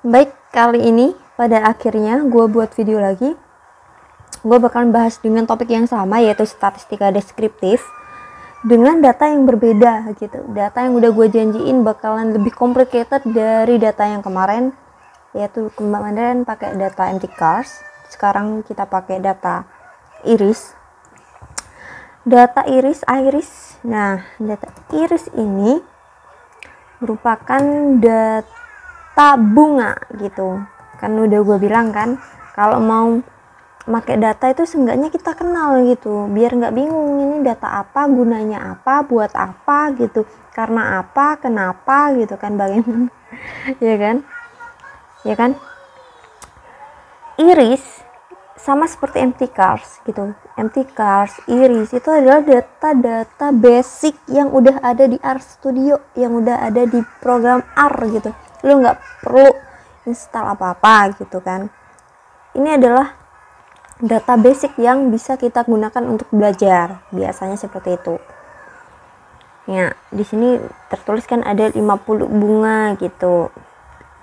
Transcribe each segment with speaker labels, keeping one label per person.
Speaker 1: Baik, kali ini pada akhirnya gue buat video lagi. Gue bakalan bahas dengan topik yang sama, yaitu statistika deskriptif dengan data yang berbeda gitu. Data yang udah gue janjiin bakalan lebih complicated dari data yang kemarin, yaitu kemarin pakai data mtcars, sekarang kita pakai data iris. Data iris. Nah, data iris ini merupakan data bunga gitu. Kan udah gue bilang kan, kalau mau pakai data itu seenggaknya kita kenal gitu, biar nggak bingung ini data apa, gunanya apa, buat apa gitu, karena apa, kenapa gitu kan, bagaimana ya kan. Iris sama seperti mtcars gitu. mtcars, iris itu adalah data-data basic yang udah ada di RStudio, yang udah ada di program R gitu. Lu nggak perlu install apa-apa gitu kan. Ini adalah data basic yang bisa kita gunakan untuk belajar, biasanya seperti itu. Ya, di sini tertulis kan ada 50 bunga gitu.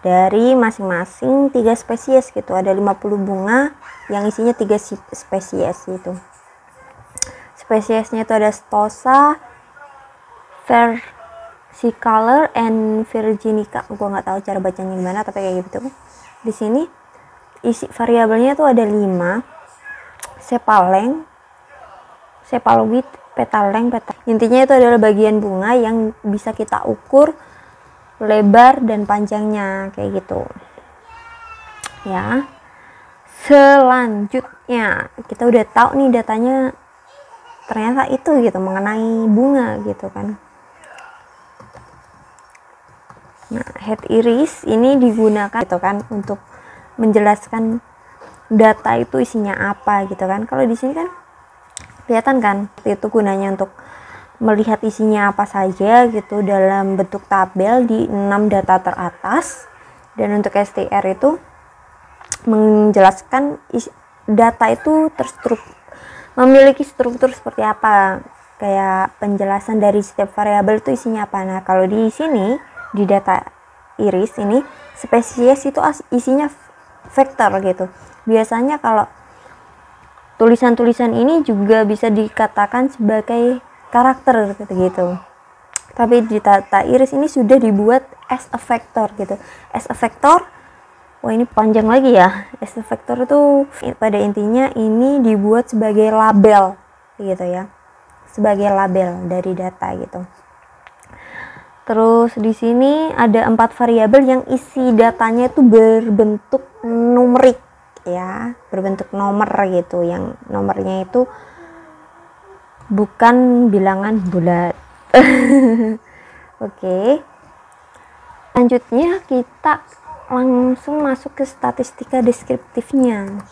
Speaker 1: Dari masing-masing 3 spesies gitu. Ada 50 bunga yang isinya 3 spesies gitu. Spesiesnya itu ada Stosa, Versicolor, and Virginica. Gua nggak tahu cara bacanya gimana, tapi kayak gitu. Di sini isi variabelnya tuh ada 5. Sepaleng, sepaloid, petaleng, intinya itu adalah bagian bunga yang bisa kita ukur lebar dan panjangnya kayak gitu ya. Selanjutnya kita udah tahu nih datanya ternyata itu gitu, mengenai bunga gitu kan. Nah, head iris ini digunakan gitu kan untuk menjelaskan data itu isinya apa gitu kan. Kalau di sini kan kelihatan kan, itu gunanya untuk melihat isinya apa saja gitu dalam bentuk tabel di 6 data teratas. Dan untuk STR itu menjelaskan data itu memiliki struktur seperti apa, kayak penjelasan dari setiap variabel itu isinya apa. Nah, kalau di sini di data iris ini spesies itu isinya vektor gitu. Biasanya kalau tulisan-tulisan ini juga bisa dikatakan sebagai karakter gitu. Tapi di data iris ini sudah dibuat as a vector gitu. As a vector, wah ini panjang lagi ya. As a vector itu pada intinya ini dibuat sebagai label gitu ya. Sebagai label dari data gitu. Terus di sini ada 4 variabel yang isi datanya itu berbentuk numerik ya, berbentuk nomor gitu, yang nomornya itu bukan bilangan bulat. Oke. Selanjutnya kita langsung masuk ke statistika deskriptifnya.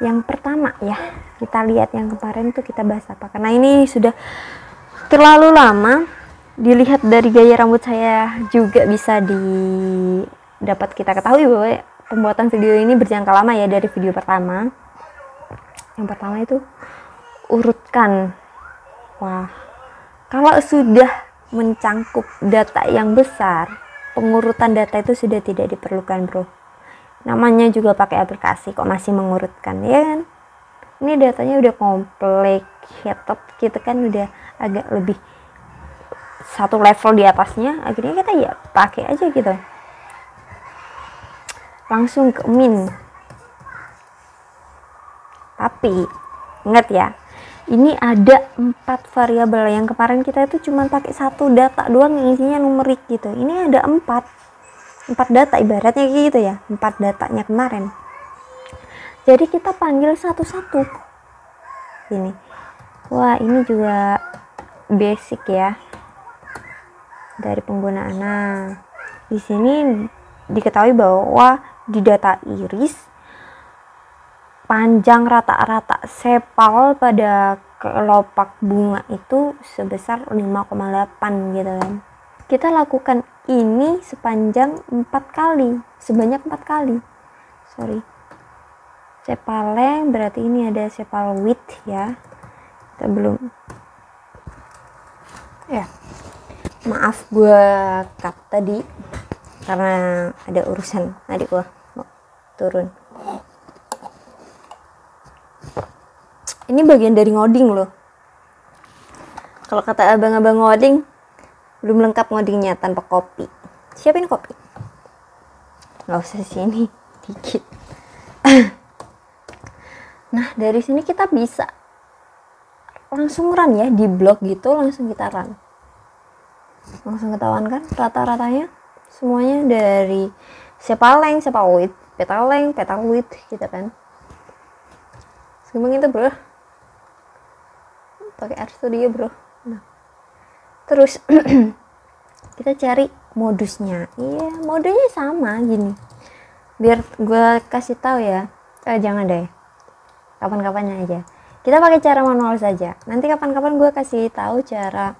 Speaker 1: Yang pertama ya, kita lihat yang kemarin tuh kita bahas apa, karena ini sudah terlalu lama. Dilihat dari gaya rambut saya juga bisa dapat kita ketahui bahwa pembuatan video ini berjangka lama ya, dari video pertama. Yang pertama itu urutkan. Wah, kalau sudah mencangkup data yang besar, pengurutan data itu sudah tidak diperlukan, bro. Namanya juga pakai aplikasi kok masih mengurutkan, ya kan? Ini datanya udah complicated gitu kan, udah agak lebih satu level di atasnya. Akhirnya kita ya pakai aja gitu, langsung ke min. Tapi ingat ya, ini ada 4 variabel. Yang kemarin kita itu cuma pakai 1 data doang yang isinya numerik gitu. Ini ada 4 data, ibaratnya gitu ya, 4 datanya kemarin. Jadi kita panggil satu-satu ini. Wah, ini juga basic ya dari penggunaan. Nah, di sini diketahui bahwa di data iris panjang rata-rata sepal pada kelopak bunga itu sebesar 5,8 gitu kan. Kita lakukan ini sebanyak 4 kali. Sepaleng berarti ini ada sepaloid ya. Kita belum ya. Maaf gue cut tadi karena ada urusan adik gue mau turun. Ini bagian dari ngoding loh. Kalau kata abang-abang ngoding, belum lengkap ngodingnya tanpa kopi. Siapin kopi. Nggak usah sini, dikit. Nah, dari sini kita bisa langsung run ya, di blog gitu langsung kita run. Langsung ketahuan kan rata-ratanya semuanya dari Sepaleng, Sepalwit, Petaleng, Petalwit gitu kan. Gampang itu bro, pakai RStudio bro. Nah, terus kita cari modusnya. Iya, modusnya sama gini. Biar gue kasih tahu ya. Jangan deh. Kapan-kapannya aja. Kita pakai cara manual saja. Nanti kapan-kapan gue kasih tahu cara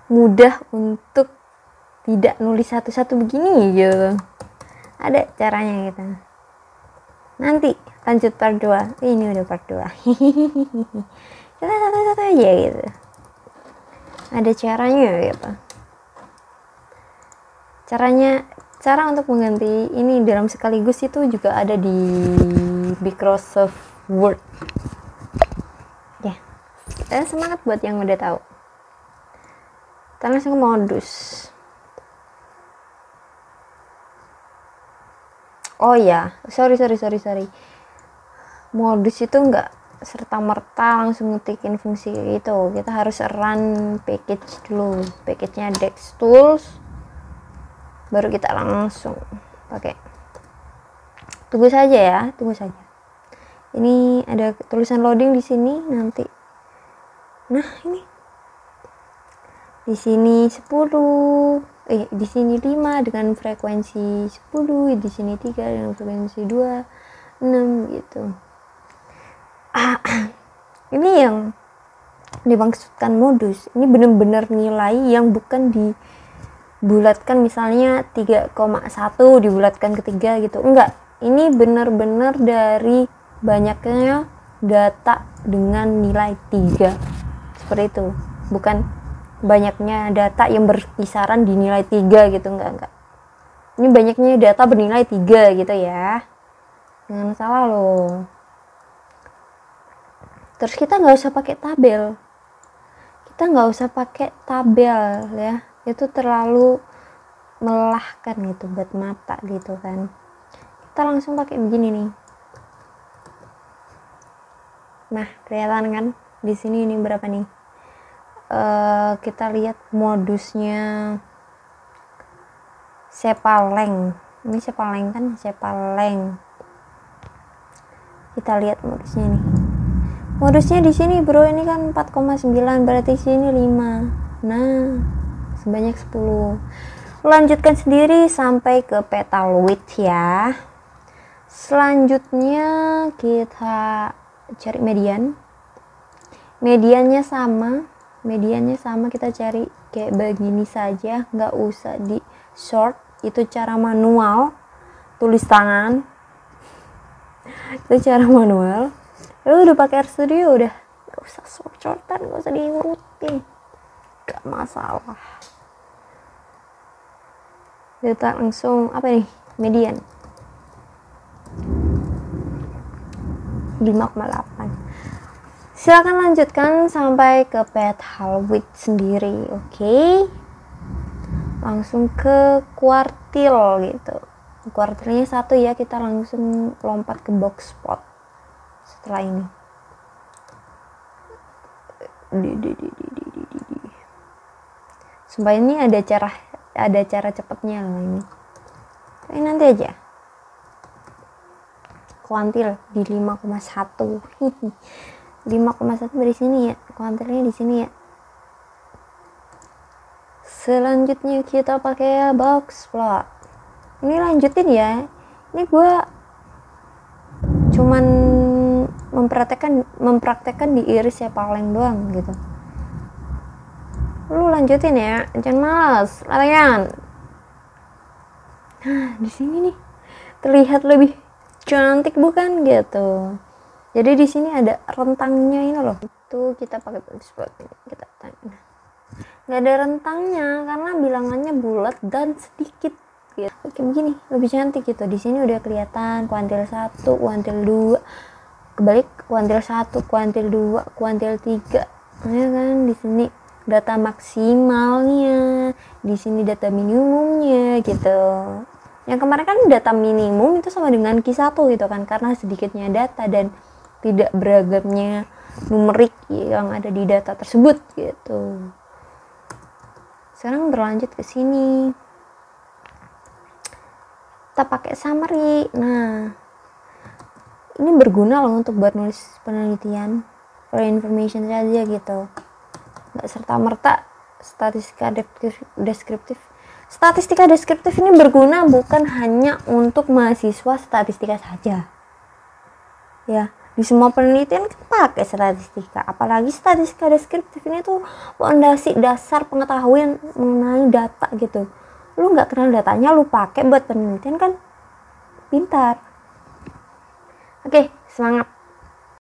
Speaker 1: mudah untuk tidak nulis satu-satu begini ya. Ada caranya gitu. Nanti lanjut part 2. Ini udah part 2. Kita satu-satu aja gitu. Ada caranya gitu. Cara untuk mengganti ini dalam sekaligus itu juga ada di Microsoft Word. Ya. Dan semangat buat yang udah tahu. Kita langsung ke modus. Oh ya, sorry. Modus itu enggak serta-merta langsung ngetikin fungsi itu. Kita harus run package dulu. Package-nya DexTools. Baru kita langsung pakai. Tunggu saja. Ini ada tulisan loading di sini nanti. Nah, ini. Di sini 10, di sini 5 dengan frekuensi 10, di sini 3 dengan frekuensi 2, 6 gitu. Ini yang dimaksudkan modus. Ini benar-benar nilai yang bukan dibulatkan misalnya 3,1 dibulatkan ke 3 gitu. Enggak. Ini benar-benar dari banyaknya data dengan nilai 3. Seperti itu. Bukan banyaknya data yang berkisaran di nilai 3 gitu, enggak. Ini banyaknya data bernilai 3 gitu ya. Jangan salah loh. Terus kita nggak usah pakai tabel. Ya. Itu terlalu melelahkan gitu buat mata gitu kan. Kita langsung pakai begini nih. Nah, kelihatan kan? Di sini ini berapa nih? Kita lihat modusnya Sepaleng. Ini Sepaleng kan? Sepaleng. Kita lihat modusnya nih. Modusnya di sini bro, ini kan 4,9 berarti sini 5. Nah, sebanyak 10. Lanjutkan sendiri sampai ke Petalwit ya. Selanjutnya kita cari median. Mediannya sama, kita cari kayak begini saja, nggak usah di sort. Itu cara manual, tulis tangan. Itu cara manual. Lu udah pakai RStudio udah nggak usah sort-sortan, nggak usah diurutin, nggak masalah. Kita langsung apa nih, median 5,8. Silakan lanjutkan sampai ke Petalwit sendiri. Oke. Langsung ke kuartil gitu. Kuartilnya 1 ya, kita langsung lompat ke box spot. Setelah ini. Sumpah ini ada cara cepatnya loh ini. Tapi nanti aja. Kuantil di 5,1. 5,1 dari sini ya, kuantilnya di sini ya. Selanjutnya kita pakai box plot. Ini lanjutin ya. Ini gue cuman mempraktekkan di iris Sepaleng doang gitu. Lu lanjutin ya, jangan malas, latihan. Nah, di sini nih terlihat lebih cantik bukan gitu. Jadi di sini ada rentangnya ini loh. Itu kita pakai box plot ini, kita tanya. nggak ada rentangnya karena bilangannya bulat dan sedikit gitu. Oke, begini lebih cantik gitu. Di sini udah kelihatan kuantil 1, kuantil 2, kebalik kuantil 1, kuantil 2, kuantil 3, ya kan. Di sini data maksimalnya, di sini data minimumnya gitu. Yang kemarin kan data minimum itu sama dengan Q1 gitu kan, karena sedikitnya data dan tidak beragamnya numerik yang ada di data tersebut gitu. Sekarang berlanjut ke sini, kita pakai summary. Nah, ini berguna loh untuk buat nulis penelitian, for information saja gitu, nggak serta merta statistika deskriptif. Statistika deskriptif ini berguna bukan hanya untuk mahasiswa statistika saja ya, di semua penelitian kan pakai statistika, apalagi statistika deskriptif ini tuh fondasi dasar pengetahuan mengenai data gitu. Lu nggak kenal datanya lu pakai buat penelitian kan pintar. Oke, semangat.